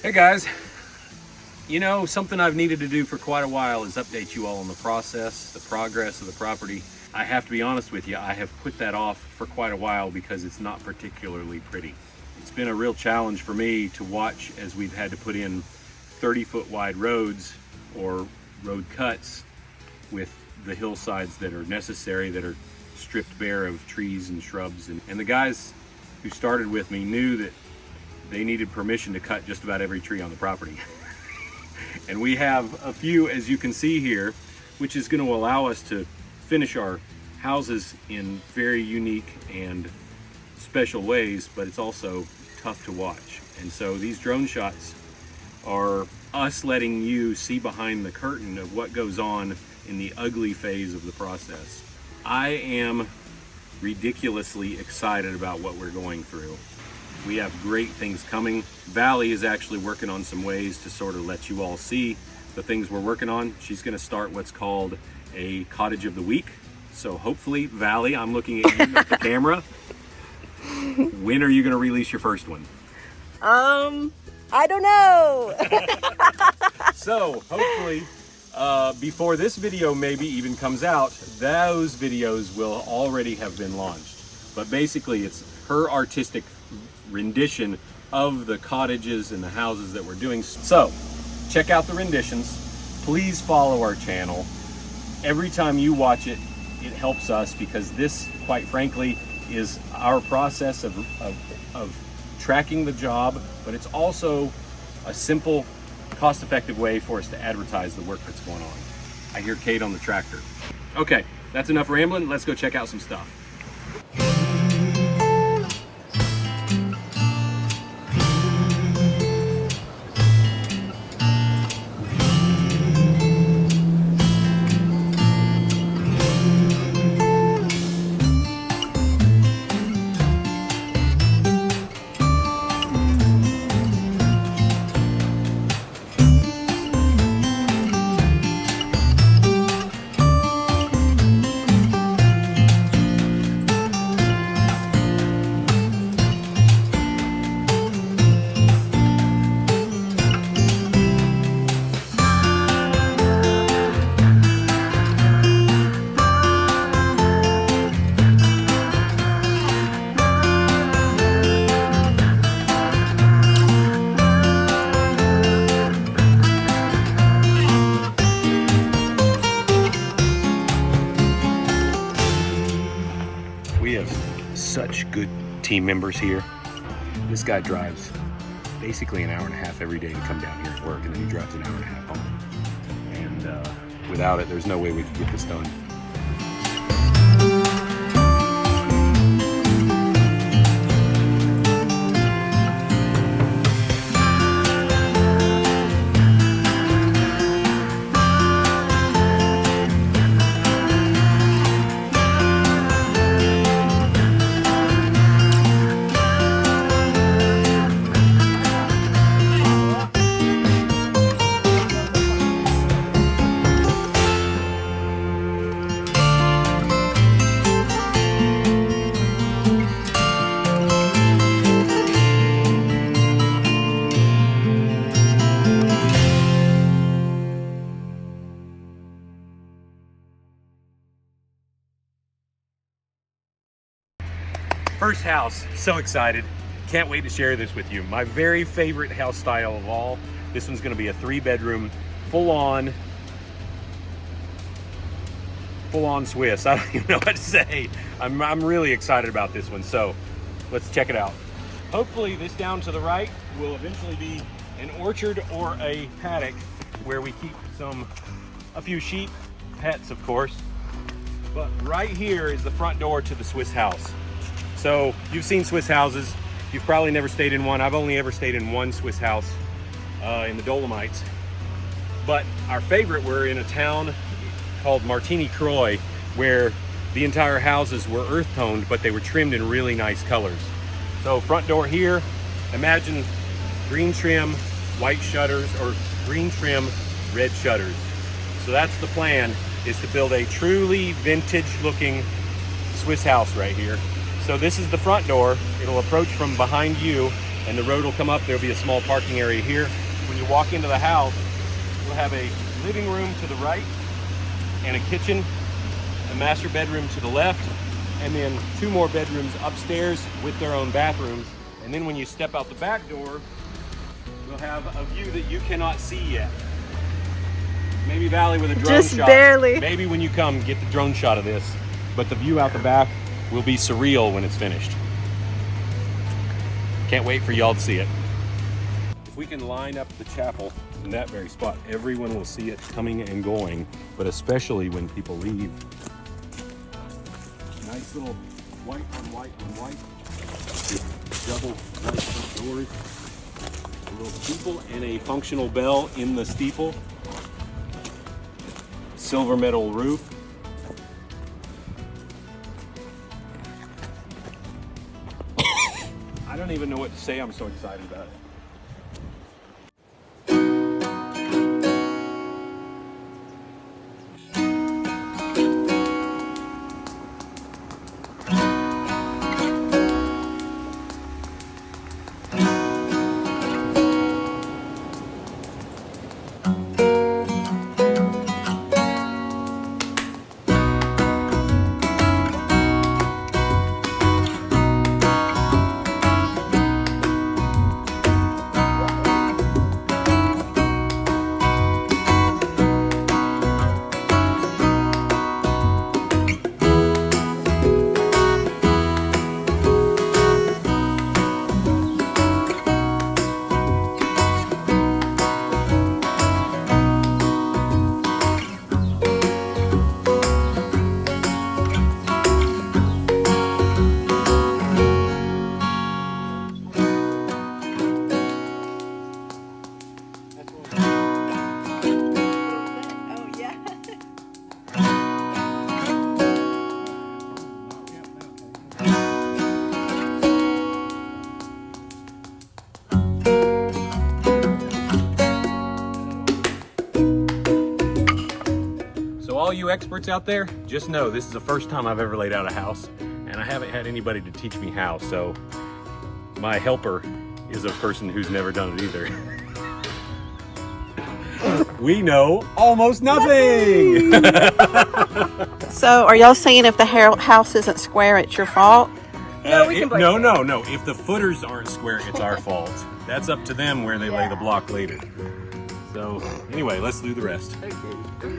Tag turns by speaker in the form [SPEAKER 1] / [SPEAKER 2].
[SPEAKER 1] Hey guys, you know, something I've needed to do for quite a while is update you all on the process, the progress of the property. I have to be honest with you, I have put that off for quite a while because it's not particularly pretty. It's been a real challenge for me to watch as we've had to put in 30-foot wide roads or road cuts with the hillsides that are necessary, that are stripped bare of trees and shrubs. And the guys who started with me knew that they needed permission to cut just about every tree on the property. And we have a few, as you can see here, which is going to allow us to finish our houses in very unique and special ways, but it's also tough to watch. And so these drone shots are us letting you see behind the curtain of what goes on in the ugly phase of the process. I am ridiculously excited about what we're going through. We have great things coming. Vallie is actually working on some ways to sort of let you all see the things we're working on. She's gonna start what's called a cottage of the week. So hopefully, Vallie, I'm looking at you at the camera. When are you gonna release your first one?
[SPEAKER 2] I don't know.
[SPEAKER 1] So hopefully, before this video maybe even comes out, those videos will already have been launched. But basically, it's her artistic rendition of the cottages and the houses that we're doing. So check out the renditions. Please follow our channel. Every time you watch it, it helps us, because this, quite frankly, is our process of tracking the job, but it's also a simple, cost-effective way for us to advertise the work that's going on. I hear Kate on the tractor. Okay, that's enough rambling. Let's go check out some stuff. Such good team members here. This guy drives basically an hour and a half every day to come down here and work, and then he drives an hour and a half home. And without it, there's no way we could get this done. First house, so excited. Can't wait to share this with you. My very favorite house style of all. This one's gonna be a 3-bedroom, full-on Swiss. I don't even know what to say. I'm really excited about this one, so let's check it out. Hopefully this down to the right will eventually be an orchard or a paddock where we keep a few sheep, pets of course. But right here is the front door to the Swiss house. So you've seen Swiss houses. You've probably never stayed in one. I've only ever stayed in one Swiss house in the Dolomites. But our favorite, we're in a town called Martigny-Croix, where the entire houses were earth toned, but they were trimmed in really nice colors. So front door here, imagine green trim, white shutters, or green trim, red shutters. So that's the plan, is to build a truly vintage looking Swiss house right here. So this is the front door. It'll approach from behind you and the road will come up. There'll be a small parking area here. When you walk into the house, you'll have a living room to the right and a kitchen, a master bedroom to the left, and then 2 more bedrooms upstairs with their own bathrooms. And then when you step out the back door, you'll have a view that you cannot see yet. Maybe Vallie with a drone
[SPEAKER 2] Just
[SPEAKER 1] shot.
[SPEAKER 2] barely.
[SPEAKER 1] Maybe when you come, get the drone shot of this. But the view out the back will be surreal when it's finished. Can't wait for y'all to see it. If we can line up the chapel in that very spot, everyone will see it coming and going, but especially when people leave. Nice little white on white on white. Double white front doors. A little steeple and a functional bell in the steeple. Silver metal roof. I don't even know what to say. I'm so excited about it. All you experts out there, just know this is the first time I've ever laid out a house, and I haven't had anybody to teach me how, so my helper is a person who's never done it either. We know almost nothing!
[SPEAKER 3] So are y'all saying if the house isn't square, it's your fault?
[SPEAKER 2] No, we can blame it.
[SPEAKER 1] No. If the footers aren't square, it's our fault. That's up to them where they lay the block later. So anyway, let's do the rest.
[SPEAKER 2] Okay.